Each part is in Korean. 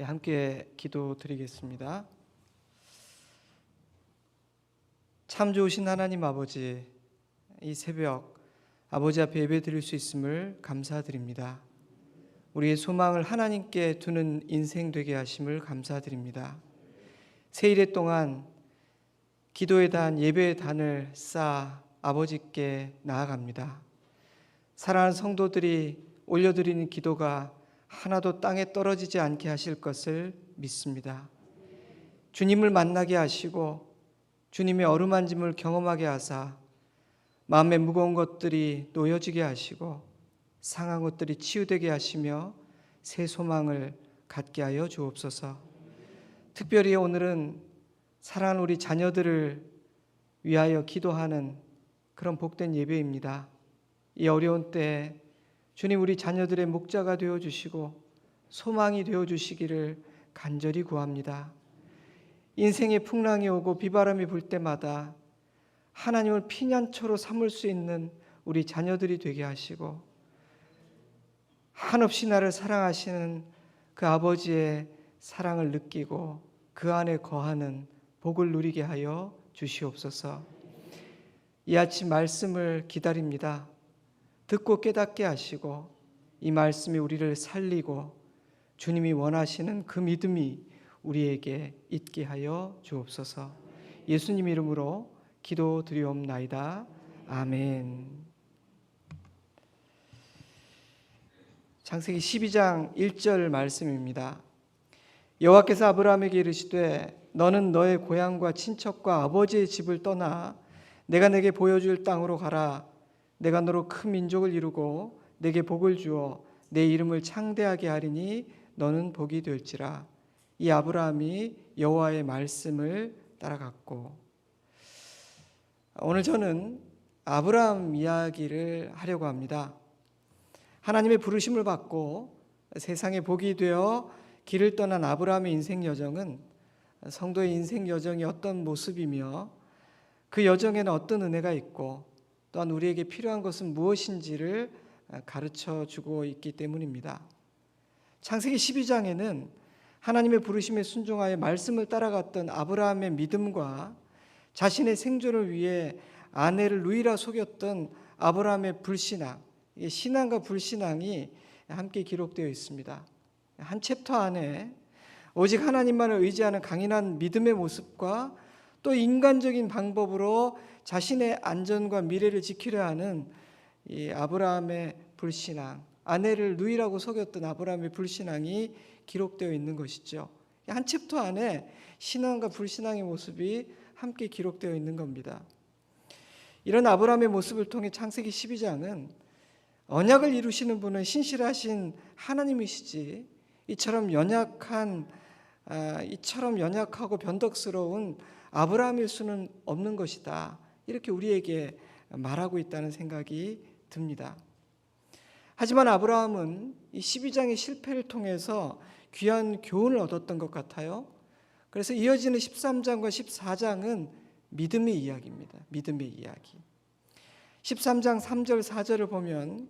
함께 기도드리겠습니다. 참 좋으신 하나님 아버지, 이 새벽 아버지 앞에 예배드릴 수 있음을 감사드립니다. 우리의 소망을 하나님께 두는 인생 되게 하심을 감사드립니다. 새 일해 동안 기도의 단, 예배의 단을 쌓아 아버지께 나아갑니다. 사랑하는 성도들이 올려드리는 기도가 하나도 땅에 떨어지지 않게 하실 것을 믿습니다. 주님을 만나게 하시고 주님의 어루만짐을 경험하게 하사 마음의 무거운 것들이 놓여지게 하시고 상한 것들이 치유되게 하시며 새 소망을 갖게 하여 주옵소서. 특별히 오늘은 사랑하는 우리 자녀들을 위하여 기도하는 그런 복된 예배입니다. 이 어려운 때에 주님 우리 자녀들의 목자가 되어주시고 소망이 되어주시기를 간절히 구합니다. 인생의 풍랑이 오고 비바람이 불 때마다 하나님을 피난처로 삼을 수 있는 우리 자녀들이 되게 하시고 한없이 나를 사랑하시는 그 아버지의 사랑을 느끼고 그 안에 거하는 복을 누리게 하여 주시옵소서. 이 아침 말씀을 기다립니다. 듣고 깨닫게 하시고 이 말씀이 우리를 살리고 주님이 원하시는 그 믿음이 우리에게 있게 하여 주옵소서. 예수님 이름으로 기도드리옵나이다. 아멘. 창세기 12장 1절 말씀입니다. 여호와께서 아브라함에게 이르시되 너는 너의 고향과 친척과 아버지의 집을 떠나 내가 내게 보여줄 땅으로 가라. 내가 너로 큰 민족을 이루고 내게 복을 주어 내 이름을 창대하게 하리니 너는 복이 될지라. 이 아브라함이 여호와의 말씀을 따라갔고, 오늘 저는 아브라함 이야기를 하려고 합니다. 하나님의 부르심을 받고 세상에 복이 되어 길을 떠난 아브라함의 인생 여정은 성도의 인생 여정이 어떤 모습이며 그 여정에는 어떤 은혜가 있고 또한 우리에게 필요한 것은 무엇인지를 가르쳐 주고 있기 때문입니다. 창세기 12장에는 하나님의 부르심에 순종하여 말씀을 따라갔던 아브라함의 믿음과 자신의 생존을 위해 아내를 루이라 속였던 아브라함의 불신앙, 신앙과 불신앙이 함께 기록되어 있습니다. 한 챕터 안에 오직 하나님만을 의지하는 강인한 믿음의 모습과 또 인간적인 방법으로 자신의 안전과 미래를 지키려 하는 이 아브라함의 불신앙, 아내를 누이라고 속였던 아브라함의 불신앙이 기록되어 있는 것이죠. 한 챕터 안에 신앙과 불신앙의 모습이 함께 기록되어 있는 겁니다. 이런 아브라함의 모습을 통해 창세기 12장은 언약을 이루시는 분은 신실하신 하나님이시지 이처럼 연약하고 변덕스러운 아브라함일 수는 없는 것이다. 이렇게 우리에게 말하고 있다는 생각이 듭니다. 하지만 아브라함은 이 12장의 실패를 통해서 귀한 교훈을 얻었던 것 같아요. 그래서 이어지는 13장과 14장은 믿음의 이야기입니다. 믿음의 이야기. 13장 3절 4절을 보면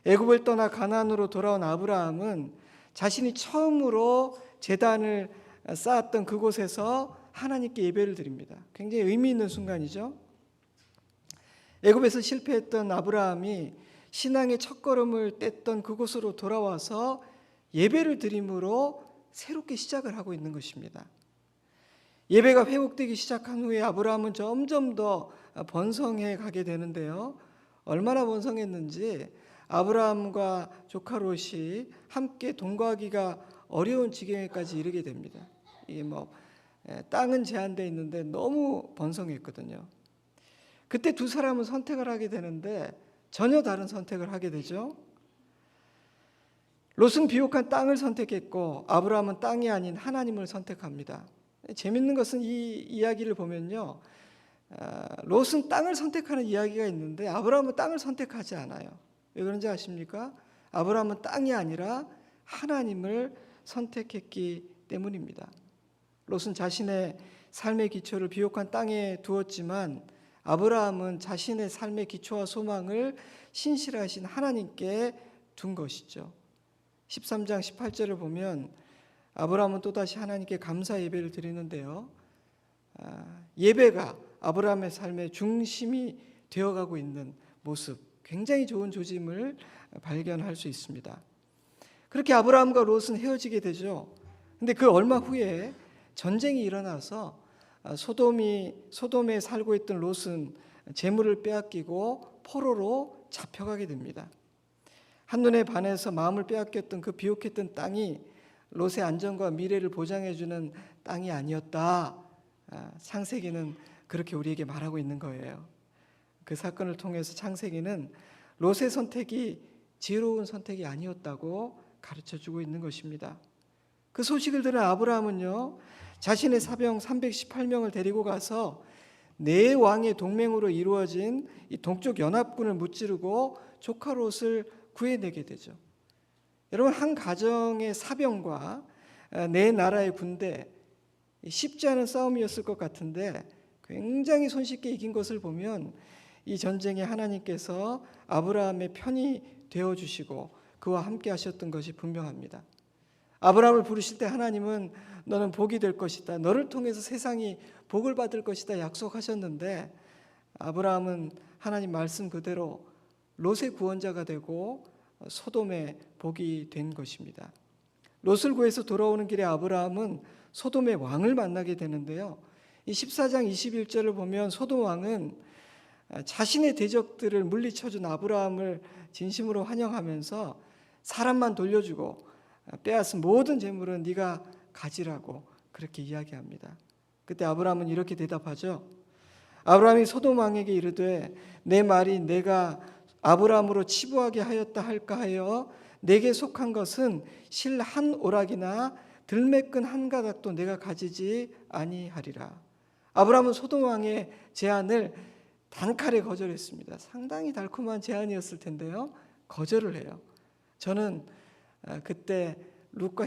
애굽을 떠나 가나안으로 돌아온 아브라함은 자신이 처음으로 제단을 쌓았던 그곳에서 하나님께 예배를 드립니다. 굉장히 의미 있는 순간이죠. 애굽에서 실패했던 아브라함이 신앙의 첫걸음을 뗐던 그곳으로 돌아와서 예배를 드림으로 새롭게 시작을 하고 있는 것입니다. 예배가 회복되기 시작한 후에 아브라함은 점점 더 번성해 가게 되는데요. 얼마나 번성했는지 아브라함과 조카 롯이 함께 동거하기가 어려운 지경에까지 이르게 됩니다. 이게 땅은 제한되어 있는데 너무 번성했거든요. 그때 두 사람은 선택을 하게 되는데 전혀 다른 선택을 하게 되죠. 롯은 비옥한 땅을 선택했고 아브라함은 땅이 아닌 하나님을 선택합니다. 재밌는 것은 이 이야기를 보면요, 롯은 땅을 선택하는 이야기가 있는데 아브라함은 땅을 선택하지 않아요. 왜 그런지 아십니까? 아브라함은 땅이 아니라 하나님을 선택했기 때문입니다. 롯은 자신의 삶의 기초를 비옥한 땅에 두었지만 아브라함은 자신의 삶의 기초와 소망을 신실하신 하나님께 둔 것이죠. 13장 18절을 보면 아브라함은 또다시 하나님께 감사 예배를 드리는데요. 예배가 아브라함의 삶의 중심이 되어가고 있는 모습, 굉장히 좋은 조짐을 발견할 수 있습니다. 그렇게 아브라함과 롯은 헤어지게 되죠. 근데 그 얼마 후에 전쟁이 일어나서 소돔에 살고 있던 롯은 재물을 빼앗기고 포로로 잡혀가게 됩니다. 한눈에 반해서 마음을 빼앗겼던 그 비옥했던 땅이 롯의 안전과 미래를 보장해주는 땅이 아니었다. 창세기는 그렇게 우리에게 말하고 있는 거예요. 그 사건을 통해서 창세기는 롯의 선택이 지혜로운 선택이 아니었다고 가르쳐주고 있는 것입니다. 그 소식을 들은 아브라함은요, 자신의 사병 318명을 데리고 가서 네 왕의 동맹으로 이루어진 이 동쪽 연합군을 무찌르고 조카 롯을 구해내게 되죠. 여러분, 한 가정의 사병과 네 나라의 군대, 쉽지 않은 싸움이었을 것 같은데 굉장히 손쉽게 이긴 것을 보면 이 전쟁에 하나님께서 아브라함의 편이 되어주시고 그와 함께 하셨던 것이 분명합니다. 아브라함을 부르실 때 하나님은 너는 복이 될 것이다, 너를 통해서 세상이 복을 받을 것이다 약속하셨는데, 아브라함은 하나님 말씀 그대로 롯의 구원자가 되고 소돔의 복이 된 것입니다. 롯을 구해서 돌아오는 길에 아브라함은 소돔의 왕을 만나게 되는데요, 이 14장 21절을 보면 소돔 왕은 자신의 대적들을 물리쳐준 아브라함을 진심으로 환영하면서 사람만 돌려주고 빼앗은 모든 재물은 네가 가지라고 그렇게 이야기합니다. 그때 아브라함은 이렇게 대답하죠. 아브라함이 소돔 왕에게 이르되 내 말이 내가 아브라함으로 치부하게 하였다 할까 하여 내게 속한 것은 실 한 오락이나 들매끈 한 가닥도 내가 가지지 아니하리라. 아브라함은 소돔 왕의 제안을 단칼에 거절했습니다. 상당히 달콤한 제안이었을 텐데요, 거절을 해요. 저는 그때 롯과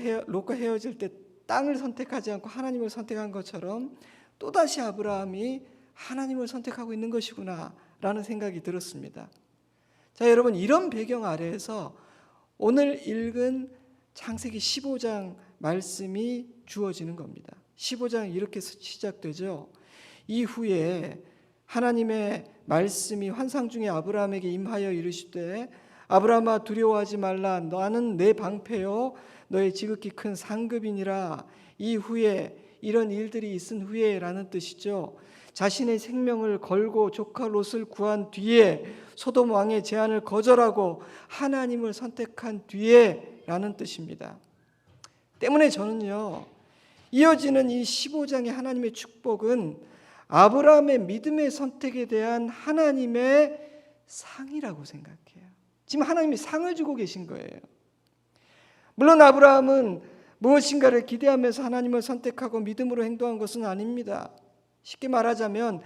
헤어질 때 땅을 선택하지 않고 하나님을 선택한 것처럼 또다시 아브라함이 하나님을 선택하고 있는 것이구나 라는 생각이 들었습니다. 자, 여러분, 이런 배경 아래에서 오늘 읽은 창세기 15장 말씀이 주어지는 겁니다. 15장 이렇게 시작되죠. 이후에 하나님의 말씀이 환상 중에 아브라함에게 임하여 이르시되 아브라함아 두려워하지 말라, 나는 내 방패요 너의 지극히 큰 상급이니라. 이후에, 이런 일들이 있은 후에 라는 뜻이죠. 자신의 생명을 걸고 조카 롯을 구한 뒤에, 소돔 왕의 제안을 거절하고 하나님을 선택한 뒤에 라는 뜻입니다. 때문에 저는요, 이어지는 이 15장의 하나님의 축복은 아브라함의 믿음의 선택에 대한 하나님의 상이라고 생각해요. 지금 하나님이 상을 주고 계신 거예요. 물론 아브라함은 무엇인가를 기대하면서 하나님을 선택하고 믿음으로 행동한 것은 아닙니다. 쉽게 말하자면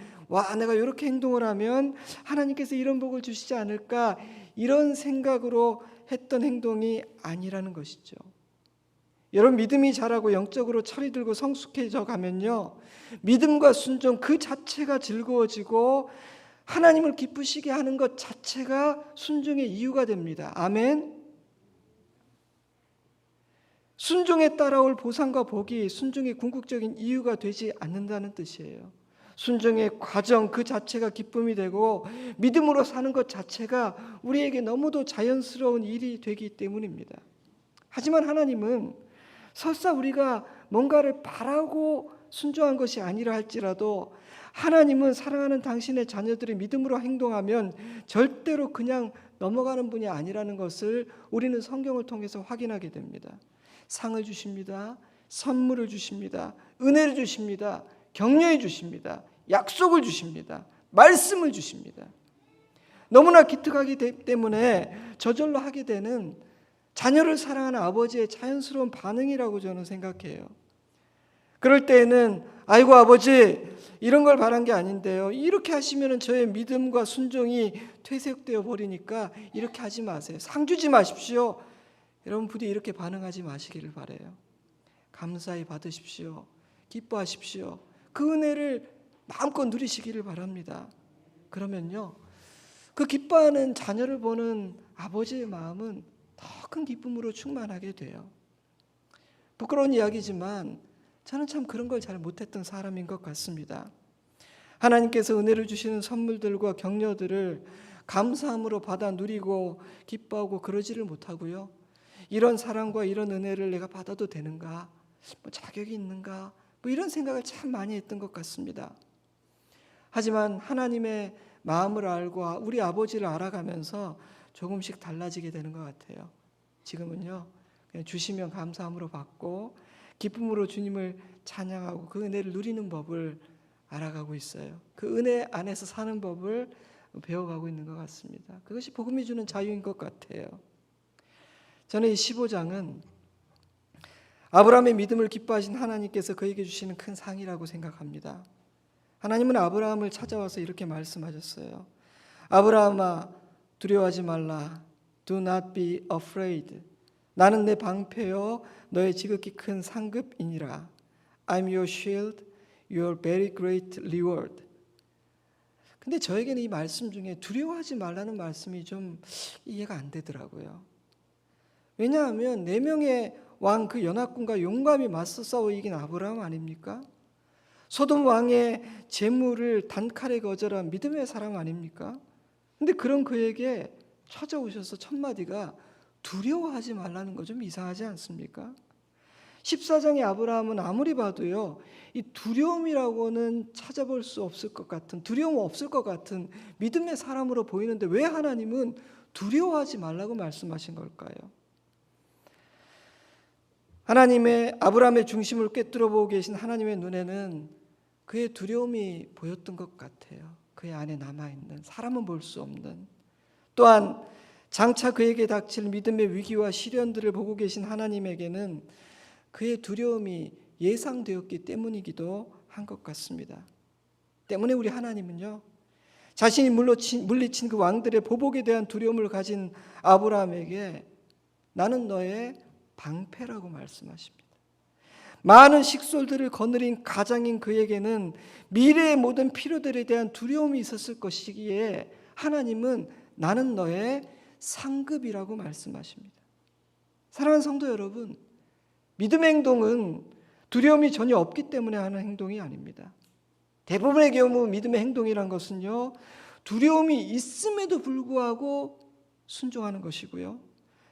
내가 이렇게 행동을 하면 하나님께서 이런 복을 주시지 않을까, 이런 생각으로 했던 행동이 아니라는 것이죠. 여러분, 믿음이 자라고 영적으로 철이 들고 성숙해져 가면요, 믿음과 순종 그 자체가 즐거워지고 하나님을 기쁘시게 하는 것 자체가 순종의 이유가 됩니다. 아멘. 순종에 따라올 보상과 복이 순종의 궁극적인 이유가 되지 않는다는 뜻이에요. 순종의 과정 그 자체가 기쁨이 되고 믿음으로 사는 것 자체가 우리에게 너무도 자연스러운 일이 되기 때문입니다. 하지만 하나님은 설사 우리가 뭔가를 바라고 순종한 것이 아니라 할지라도 하나님은 사랑하는 당신의 자녀들이 믿음으로 행동하면 절대로 그냥 넘어가는 분이 아니라는 것을 우리는 성경을 통해서 확인하게 됩니다. 상을 주십니다. 선물을 주십니다. 은혜를 주십니다. 격려해 주십니다. 약속을 주십니다. 말씀을 주십니다. 너무나 기특하기 때문에 저절로 하게 되는 자녀를 사랑하는 아버지의 자연스러운 반응이라고 저는 생각해요. 그럴 때에는 아이고 아버지, 이런 걸 바란 게 아닌데요, 이렇게 하시면 저의 믿음과 순종이 퇴색되어 버리니까 이렇게 하지 마세요. 상 주지 마십시오. 여러분, 부디 이렇게 반응하지 마시기를 바라요. 감사히 받으십시오. 기뻐하십시오. 그 은혜를 마음껏 누리시기를 바랍니다. 그러면요, 그 기뻐하는 자녀를 보는 아버지의 마음은 더 큰 기쁨으로 충만하게 돼요. 부끄러운 이야기지만 저는 참 그런 걸 잘 못했던 사람인 것 같습니다. 하나님께서 은혜를 주시는 선물들과 격려들을 감사함으로 받아 누리고 기뻐하고 그러지를 못하고요. 이런 사랑과 이런 은혜를 내가 받아도 되는가? 자격이 있는가? 이런 생각을 참 많이 했던 것 같습니다. 하지만 하나님의 마음을 알고 우리 아버지를 알아가면서 조금씩 달라지게 되는 것 같아요. 지금은요, 그냥 주시면 감사함으로 받고 기쁨으로 주님을 찬양하고 그 은혜를 누리는 법을 알아가고 있어요. 그 은혜 안에서 사는 법을 배워가고 있는 것 같습니다. 그것이 복음이 주는 자유인 것 같아요. 저는 이 15장은 아브라함의 믿음을 기뻐하신 하나님께서 그에게 주시는 큰 상이라고 생각합니다. 하나님은 아브라함을 찾아와서 이렇게 말씀하셨어요. 아브라함아, 두려워하지 말라. Do not be afraid. 나는 내 방패요 너의 지극히 큰 상급이니라. I'm your shield, your very great reward. 근데 저에게는 이 말씀 중에 두려워하지 말라는 말씀이 좀 이해가 안 되더라고요. 왜냐하면 4명의 왕 그 연합군과 용감히 맞서 싸워 이긴 아브라함 아닙니까? 소돔 왕의 재물을 단칼에 거절한 믿음의 사람 아닙니까? 근데 그런 그에게 찾아오셔서 첫 마디가 두려워하지 말라는 거 좀 이상하지 않습니까? 14장의 아브라함은 아무리 봐도요, 이 두려움이라고는 찾아볼 수 없을 것 같은, 두려움 없을 것 같은 믿음의 사람으로 보이는데 왜 하나님은 두려워하지 말라고 말씀하신 걸까요? 하나님의 아브라함의 중심을 꿰뚫어 보고 계신 하나님의 눈에는 그의 두려움이 보였던 것 같아요. 그의 안에 남아있는, 사람은 볼 수 없는, 또한 장차 그에게 닥칠 믿음의 위기와 시련들을 보고 계신 하나님에게는 그의 두려움이 예상되었기 때문이기도 한 것 같습니다. 때문에 우리 하나님은요, 자신이 물리친 그 왕들의 보복에 대한 두려움을 가진 아브라함에게 나는 너의 방패라고 말씀하십니다. 많은 식솔들을 거느린 가장인 그에게는 미래의 모든 필요들에 대한 두려움이 있었을 것이기에 하나님은 나는 너의 상급이라고 말씀하십니다. 사랑하는 성도 여러분, 믿음의 행동은 두려움이 전혀 없기 때문에 하는 행동이 아닙니다. 대부분의 경우 믿음의 행동이란 것은요, 두려움이 있음에도 불구하고 순종하는 것이고요,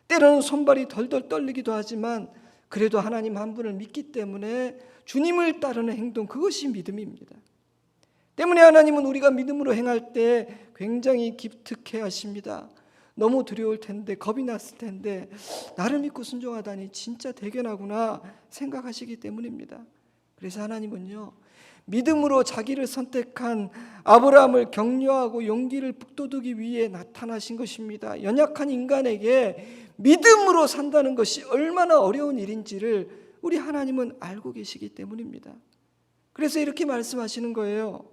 때로는 손발이 덜덜 떨리기도 하지만 그래도 하나님 한 분을 믿기 때문에 주님을 따르는 행동, 그것이 믿음입니다. 때문에 하나님은 우리가 믿음으로 행할 때 굉장히 기특해 하십니다. 너무 두려울 텐데, 겁이 났을 텐데 나를 믿고 순종하다니 진짜 대견하구나 생각하시기 때문입니다. 그래서 하나님은요, 믿음으로 자기를 선택한 아브라함을 격려하고 용기를 북돋우기 위해 나타나신 것입니다. 연약한 인간에게 믿음으로 산다는 것이 얼마나 어려운 일인지를 우리 하나님은 알고 계시기 때문입니다. 그래서 이렇게 말씀하시는 거예요.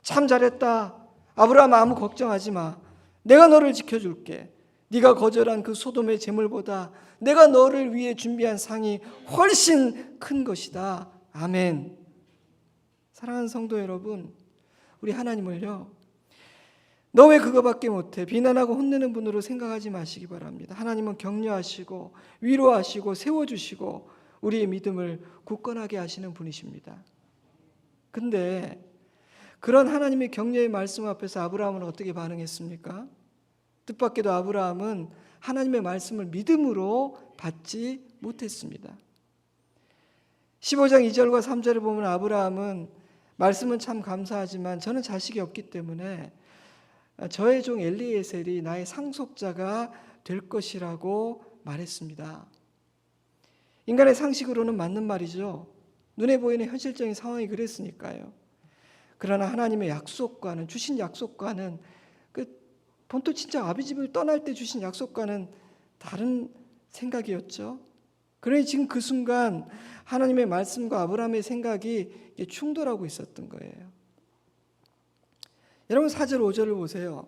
참 잘했다. 아브라함 아무 걱정하지 마. 내가 너를 지켜줄게. 네가 거절한 그 소돔의 재물보다 내가 너를 위해 준비한 상이 훨씬 큰 것이다. 아멘. 사랑하는 성도 여러분, 우리 하나님을요, 너 왜 그거밖에 못해? 비난하고 혼내는 분으로 생각하지 마시기 바랍니다. 하나님은 격려하시고 위로하시고 세워주시고 우리의 믿음을 굳건하게 하시는 분이십니다. 근데 그런 하나님의 격려의 말씀 앞에서 아브라함은 어떻게 반응했습니까? 뜻밖에도 아브라함은 하나님의 말씀을 믿음으로 받지 못했습니다. 15장 2절과 3절을 보면 아브라함은 말씀은 참 감사하지만 저는 자식이 없기 때문에 저의 종 엘리에셀이 나의 상속자가 될 것이라고 말했습니다. 인간의 상식으로는 맞는 말이죠. 눈에 보이는 현실적인 상황이 그랬으니까요. 그러나 하나님의 약속과는, 주신 약속과는, 본토 친척 아비집을 떠날 때 주신 약속과는 다른 생각이었죠. 그러니 지금 그 순간 하나님의 말씀과 아브라함의 생각이 충돌하고 있었던 거예요. 여러분 4절 5절을 보세요.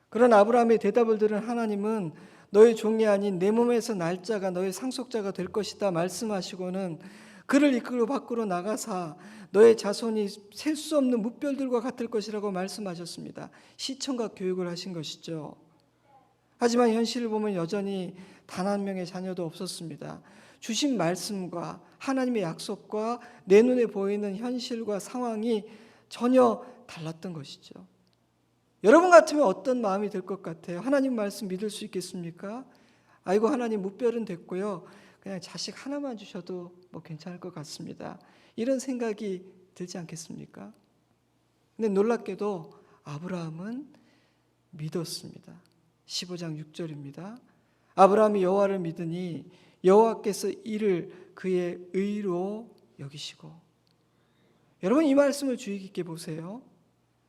그런 아브라함의 대답을 들은 하나님은 너의 종이 아닌 내 몸에서 날짜가 너의 상속자가 될 것이다 말씀하시고는 그를 이끌고 밖으로 나가사 너의 자손이 셀 수 없는 무별들과 같을 것이라고 말씀하셨습니다. 시청각 교육을 하신 것이죠. 하지만 현실을 보면 여전히 단 한 명의 자녀도 없었습니다. 주신 말씀과 하나님의 약속과 내 눈에 보이는 현실과 상황이 전혀 달랐던 것이죠. 여러분 같으면 어떤 마음이 들 것 같아요? 하나님 말씀 믿을 수 있겠습니까? 아이고, 하나님 무별은 됐고요, 그냥 자식 하나만 주셔도 뭐 괜찮을 것 같습니다. 이런 생각이 들지 않겠습니까? 근데 놀랍게도 아브라함은 믿었습니다. 15장 6절입니다. 아브라함이 여호와를 믿으니 여호와께서 이를 그의 의로 여기시고. 여러분, 이 말씀을 주의 깊게 보세요.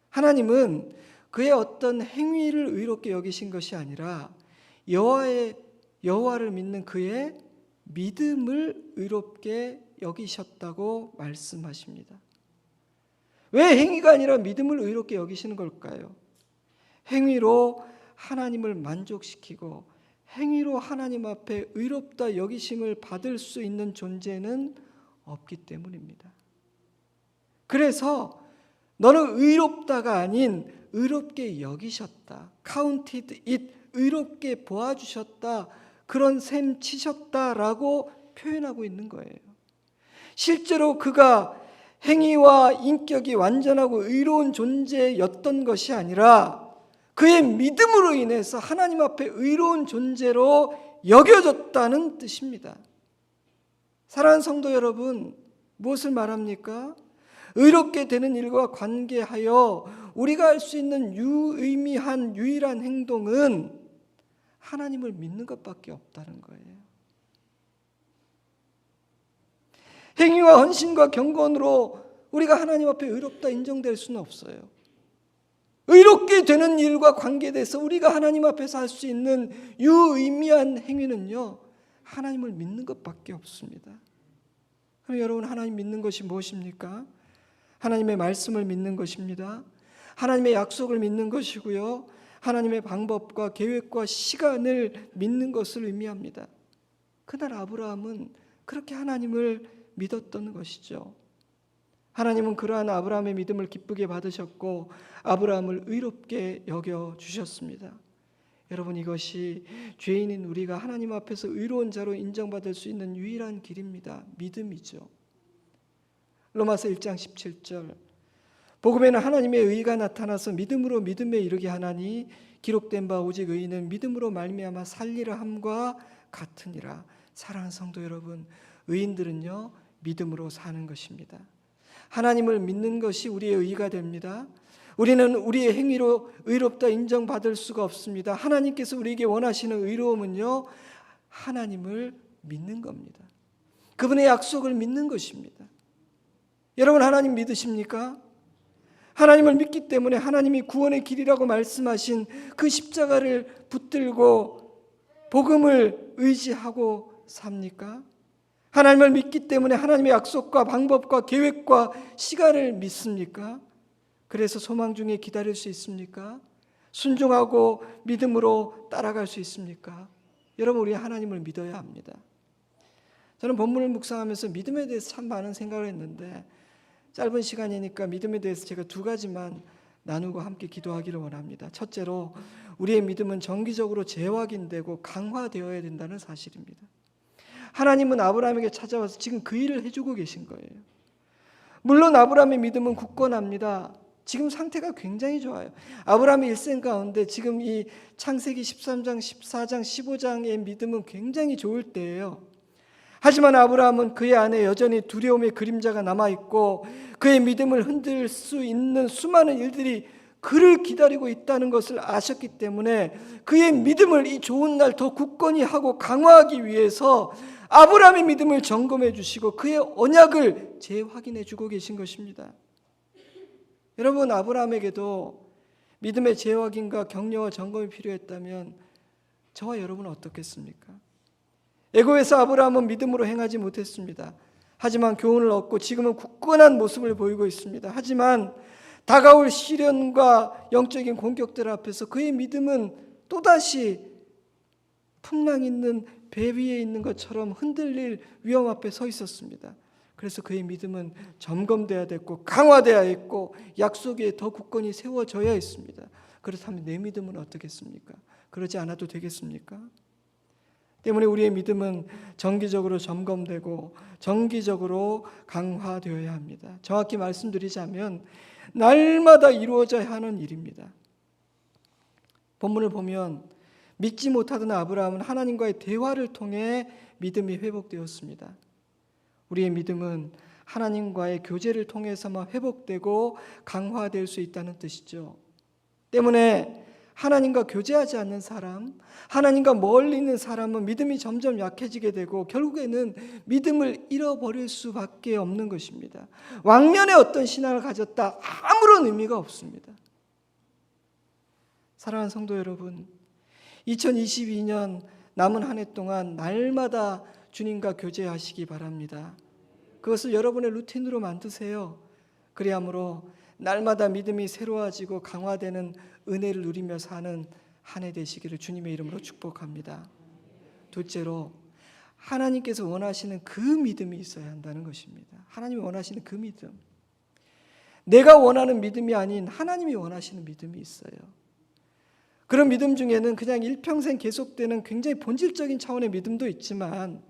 하나님은 그의 어떤 행위를 의롭게 여기신 것이 아니라 여호와를 믿는 그의 믿음을 의롭게 여기셨다고 말씀하십니다. 왜 행위가 아니라 믿음을 의롭게 여기시는 걸까요? 행위로 하나님을 만족시키고 행위로 하나님 앞에 의롭다 여기심을 받을 수 있는 존재는 없기 때문입니다. 그래서 너는 의롭다가 아닌 의롭게 여기셨다, counted it, 의롭게 보아주셨다, 그런 셈 치셨다라고 표현하고 있는 거예요. 실제로 그가 행위와 인격이 완전하고 의로운 존재였던 것이 아니라 그의 믿음으로 인해서 하나님 앞에 의로운 존재로 여겨졌다는 뜻입니다. 사랑하는 성도 여러분, 무엇을 말합니까? 의롭게 되는 일과 관계하여 우리가 할 수 있는 유의미한 유일한 행동은 하나님을 믿는 것밖에 없다는 거예요. 행위와 헌신과 경건으로 우리가 하나님 앞에 의롭다 인정될 수는 없어요. 의롭게 되는 일과 관계돼서 우리가 하나님 앞에서 할 수 있는 유의미한 행위는요, 하나님을 믿는 것밖에 없습니다. 그럼 여러분, 하나님 믿는 것이 무엇입니까? 하나님의 말씀을 믿는 것입니다. 하나님의 약속을 믿는 것이고요, 하나님의 방법과 계획과 시간을 믿는 것을 의미합니다. 그날 아브라함은 그렇게 하나님을 믿었던 것이죠. 하나님은 그러한 아브라함의 믿음을 기쁘게 받으셨고 아브라함을 의롭게 여겨주셨습니다. 여러분, 이것이 죄인인 우리가 하나님 앞에서 의로운 자로 인정받을 수 있는 유일한 길입니다. 믿음이죠. 로마서 1장 17절, 복음에는 하나님의 의가 나타나서 믿음으로 믿음에 이르게 하나니 기록된 바 오직 의인은 믿음으로 말미암아 살리라 함과 같으니라. 사랑하는 성도 여러분, 의인들은요, 믿음으로 사는 것입니다. 하나님을 믿는 것이 우리의 의가 됩니다. 우리는 우리의 행위로 의롭다 인정받을 수가 없습니다. 하나님께서 우리에게 원하시는 의로움은요, 하나님을 믿는 겁니다. 그분의 약속을 믿는 것입니다. 여러분, 하나님 믿으십니까? 하나님을 믿기 때문에 하나님이 구원의 길이라고 말씀하신 그 십자가를 붙들고 복음을 의지하고 삽니까? 하나님을 믿기 때문에 하나님의 약속과 방법과 계획과 시간을 믿습니까? 그래서 소망 중에 기다릴 수 있습니까? 순종하고 믿음으로 따라갈 수 있습니까? 여러분, 우리 하나님을 믿어야 합니다. 저는 본문을 묵상하면서 믿음에 대해서 참 많은 생각을 했는데 짧은 시간이니까 믿음에 대해서 제가 두 가지만 나누고 함께 기도하기를 원합니다. 첫째로, 우리의 믿음은 정기적으로 재확인되고 강화되어야 된다는 사실입니다. 하나님은 아브라함에게 찾아와서 지금 그 일을 해주고 계신 거예요. 물론 아브라함의 믿음은 굳건합니다. 지금 상태가 굉장히 좋아요. 아브라함의 일생 가운데 지금 이 창세기 13장, 14장, 15장의 믿음은 굉장히 좋을 때예요. 하지만 아브라함은 그의 안에 여전히 두려움의 그림자가 남아있고 그의 믿음을 흔들 수 있는 수많은 일들이 그를 기다리고 있다는 것을 아셨기 때문에 그의 믿음을 이 좋은 날 더 굳건히 하고 강화하기 위해서 아브라함의 믿음을 점검해 주시고 그의 언약을 재확인해 주고 계신 것입니다. 여러분, 아브라함에게도 믿음의 재확인과 격려와 점검이 필요했다면 저와 여러분은 어떻겠습니까? 애굽에서 아브라함은 믿음으로 행하지 못했습니다. 하지만 교훈을 얻고 지금은 굳건한 모습을 보이고 있습니다. 하지만 다가올 시련과 영적인 공격들 앞에서 그의 믿음은 또다시 풍랑 있는 배 위에 있는 것처럼 흔들릴 위험 앞에 서 있었습니다. 그래서 그의 믿음은 점검돼야 됐고 강화돼야 했고 약속 위에 더 굳건히 세워져야 했습니다. 그렇다면 내 믿음은 어떻겠습니까? 그러지 않아도 되겠습니까? 때문에 우리의 믿음은 정기적으로 점검되고 정기적으로 강화되어야 합니다. 정확히 말씀드리자면 날마다 이루어져야 하는 일입니다. 본문을 보면 믿지 못하던 아브라함은 하나님과의 대화를 통해 믿음이 회복되었습니다. 우리의 믿음은 하나님과의 교제를 통해서만 회복되고 강화될 수 있다는 뜻이죠. 때문에 하나님과 교제하지 않는 사람, 하나님과 멀리 있는 사람은 믿음이 점점 약해지게 되고 결국에는 믿음을 잃어버릴 수밖에 없는 것입니다. 왕년에 어떤 신앙을 가졌다 아무런 의미가 없습니다. 사랑하는 성도 여러분, 2022년 남은 한 해 동안 날마다 주님과 교제하시기 바랍니다. 그것을 여러분의 루틴으로 만드세요. 그리함으로 날마다 믿음이 새로워지고 강화되는 은혜를 누리며 사는 한 해 되시기를 주님의 이름으로 축복합니다. 둘째로 하나님께서 원하시는 그 믿음이 있어야 한다는 것입니다. 하나님이 원하시는 그 믿음. 내가 원하는 믿음이 아닌 하나님이 원하시는 믿음이 있어요. 그런 믿음 중에는 그냥 일평생 계속되는 굉장히 본질적인 차원의 믿음도 있지만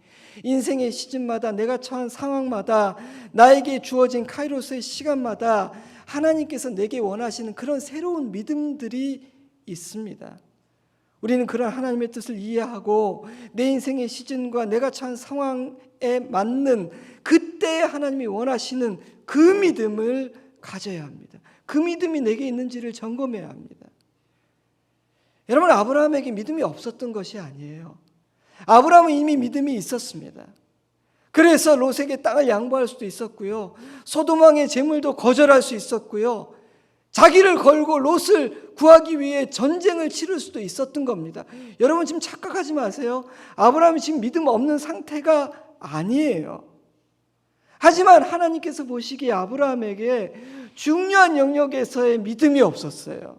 인생의 시즌마다 내가 처한 상황마다 나에게 주어진 카이로스의 시간마다 하나님께서 내게 원하시는 그런 새로운 믿음들이 있습니다. 우리는 그런 하나님의 뜻을 이해하고 내 인생의 시즌과 내가 처한 상황에 맞는 그때 하나님이 원하시는 그 믿음을 가져야 합니다. 그 믿음이 내게 있는지를 점검해야 합니다. 여러분, 아브라함에게 믿음이 없었던 것이 아니에요. 아브라함은 이미 믿음이 있었습니다. 그래서 롯에게 땅을 양보할 수도 있었고요. 소돔왕의 재물도 거절할 수 있었고요. 자기를 걸고 롯을 구하기 위해 전쟁을 치를 수도 있었던 겁니다. 여러분 지금 착각하지 마세요. 아브라함이 지금 믿음 없는 상태가 아니에요. 하지만 하나님께서 보시기에 아브라함에게 중요한 영역에서의 믿음이 없었어요.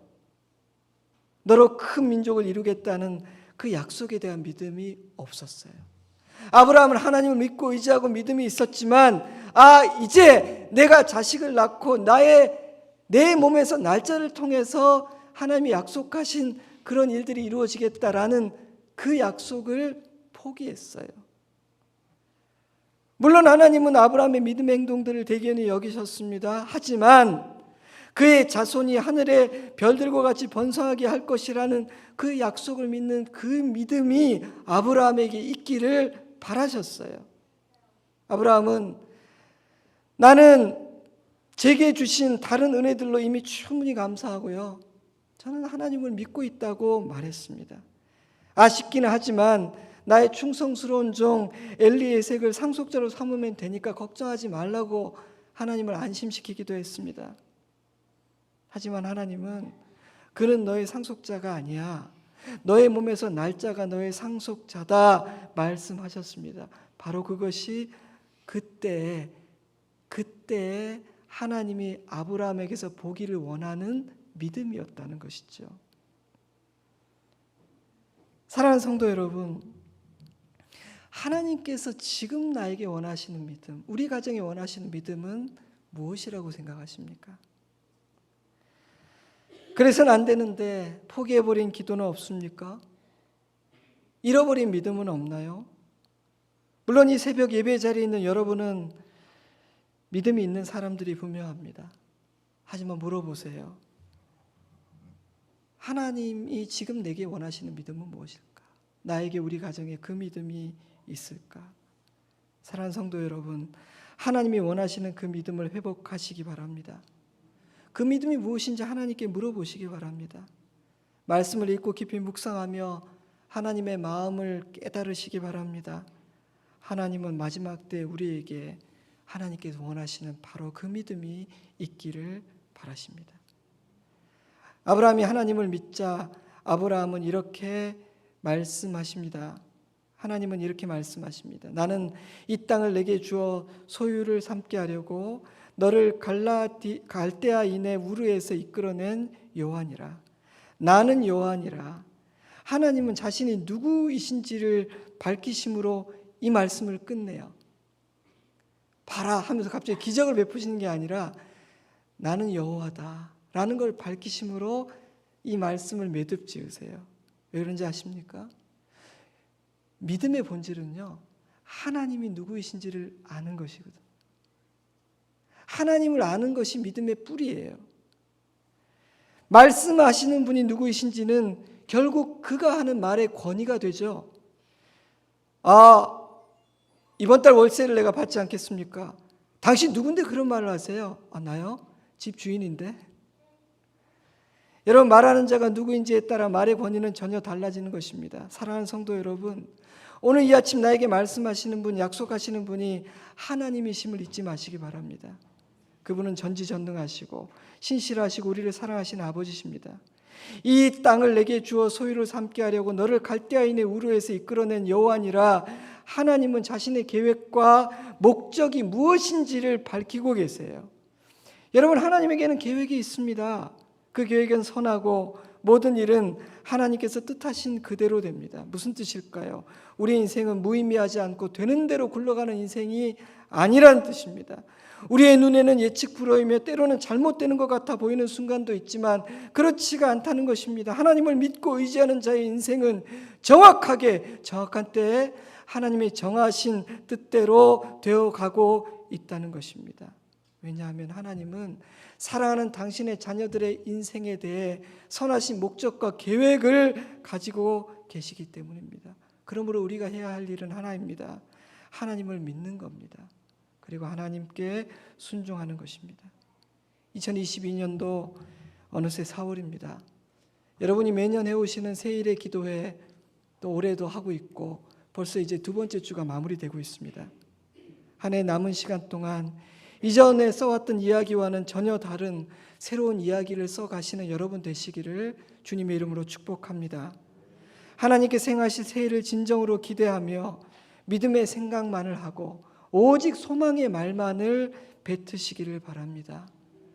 너로 큰 민족을 이루겠다는 그 약속에 대한 믿음이 없었어요. 아브라함은 하나님을 믿고 의지하고 믿음이 있었지만 이제 내가 자식을 낳고 내 몸에서 날짜를 통해서 하나님이 약속하신 그런 일들이 이루어지겠다라는 그 약속을 포기했어요. 물론 하나님은 아브라함의 믿음의 행동들을 대견히 여기셨습니다. 하지만 그의 자손이 하늘의 별들과 같이 번성하게 할 것이라는 그 약속을 믿는 그 믿음이 아브라함에게 있기를 바라셨어요. 아브라함은 나는 제게 주신 다른 은혜들로 이미 충분히 감사하고요. 저는 하나님을 믿고 있다고 말했습니다. 아쉽기는 하지만 나의 충성스러운 종 엘리에섹을 상속자로 삼으면 되니까 걱정하지 말라고 하나님을 안심시키기도 했습니다. 하지만 하나님은 그는 너의 상속자가 아니야. 너의 몸에서 날짜가 너의 상속자다 말씀하셨습니다. 바로 그것이 그때 하나님이 아브라함에게서 보기를 원하는 믿음이었다는 것이죠. 사랑하는 성도 여러분, 하나님께서 지금 나에게 원하시는 믿음, 우리 가정에 원하시는 믿음은 무엇이라고 생각하십니까? 그래서는 안 되는데 포기해버린 기도는 없습니까? 잃어버린 믿음은 없나요? 물론 이 새벽 예배 자리에 있는 여러분은 믿음이 있는 사람들이 분명합니다. 하지만 물어보세요. 하나님이 지금 내게 원하시는 믿음은 무엇일까? 나에게 우리 가정에 그 믿음이 있을까? 사랑하는 성도 여러분, 하나님이 원하시는 그 믿음을 회복하시기 바랍니다. 그 믿음이 무엇인지 하나님께 물어보시기 바랍니다. 말씀을 읽고 깊이 묵상하며 하나님의 마음을 깨달으시기 바랍니다. 하나님은 마지막 때 우리에게 하나님께서 원하시는 바로 그 믿음이 있기를 바라십니다. 아브라함이 하나님을 믿자 아브라함은 이렇게 말씀하십니다. 하나님은 이렇게 말씀하십니다. 나는 이 땅을 내게 주어 소유를 삼게 하려고 너를 갈대아인의 우르에서 이끌어낸 여호와니라. 나는 여호와니라. 하나님은 자신이 누구이신지를 밝히심으로 이 말씀을 끝내요. 봐라 하면서 갑자기 기적을 베푸시는 게 아니라 나는 여호와다 라는 걸 밝히심으로 이 말씀을 매듭 지으세요. 왜 그런지 아십니까? 믿음의 본질은요, 하나님이 누구이신지를 아는 것이거든. 하나님을 아는 것이 믿음의 뿌리예요. 말씀하시는 분이 누구이신지는 결국 그가 하는 말의 권위가 되죠. 이번 달 월세를 내가 받지 않겠습니까? 당신 누군데 그런 말을 하세요? 나요? 집 주인인데. 여러분, 말하는 자가 누구인지에 따라 말의 권위는 전혀 달라지는 것입니다. 사랑하는 성도 여러분, 오늘 이 아침 나에게 말씀하시는 분, 약속하시는 분이 하나님이심을 잊지 마시기 바랍니다. 그분은 전지전능하시고 신실하시고 우리를 사랑하시는 아버지십니다. 이 땅을 내게 주어 소유를 삼게 하려고 너를 갈대아인의 우르에서 이끌어낸 여호와니라. 하나님은 자신의 계획과 목적이 무엇인지를 밝히고 계세요. 여러분, 하나님에게는 계획이 있습니다. 그 계획은 선하고 모든 일은 하나님께서 뜻하신 그대로 됩니다. 무슨 뜻일까요? 우리 인생은 무의미하지 않고 되는 대로 굴러가는 인생이 아니라는 뜻입니다. 우리의 눈에는 예측 불허이며 때로는 잘못되는 것 같아 보이는 순간도 있지만 그렇지가 않다는 것입니다. 하나님을 믿고 의지하는 자의 인생은 정확한 때에 하나님의 정하신 뜻대로 되어가고 있다는 것입니다. 왜냐하면 하나님은 사랑하는 당신의 자녀들의 인생에 대해 선하신 목적과 계획을 가지고 계시기 때문입니다. 그러므로 우리가 해야 할 일은 하나입니다. 하나님을 믿는 겁니다. 그리고 하나님께 순종하는 것입니다. 2022년도 어느새 4월입니다. 여러분이 매년 해오시는 새일의 기도회 또 올해도 하고 있고 벌써 이제 두 번째 주가 마무리되고 있습니다. 한 해 남은 시간 동안 이전에 써왔던 이야기와는 전혀 다른 새로운 이야기를 써가시는 여러분 되시기를 주님의 이름으로 축복합니다. 하나님께 행하실 새해를 진정으로 기대하며 믿음의 생각만을 하고 오직 소망의 말만을 뱉으시기를 바랍니다.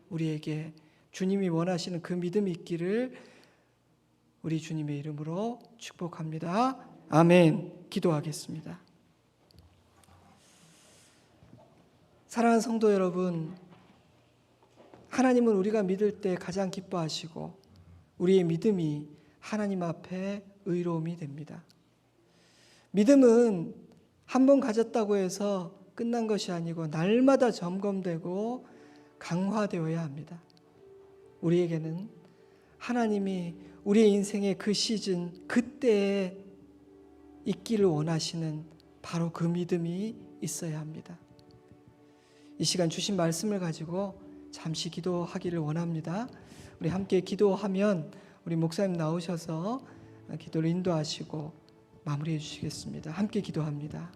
우리에게 주님이 원하시는 그 믿음이 있기를 우리 주님의 이름으로 축복합니다. 아멘. 기도하겠습니다. 사랑하는 성도 여러분, 하나님은 우리가 믿을 때 가장 기뻐하시고 우리의 믿음이 하나님 앞에 의로움이 됩니다. 믿음은 한 번 가졌다고 해서 끝난 것이 아니고 날마다 점검되고 강화되어야 합니다. 우리에게는 하나님이 우리의 인생의 그 시즌, 그때에 있기를 원하시는 바로 그 믿음이 있어야 합니다. 이 시간 주신 말씀을 가지고 잠시 기도하기를 원합니다. 우리 함께 기도하면 우리 목사님 나오셔서 기도를 인도하시고 마무리해 주시겠습니다. 함께 기도합니다.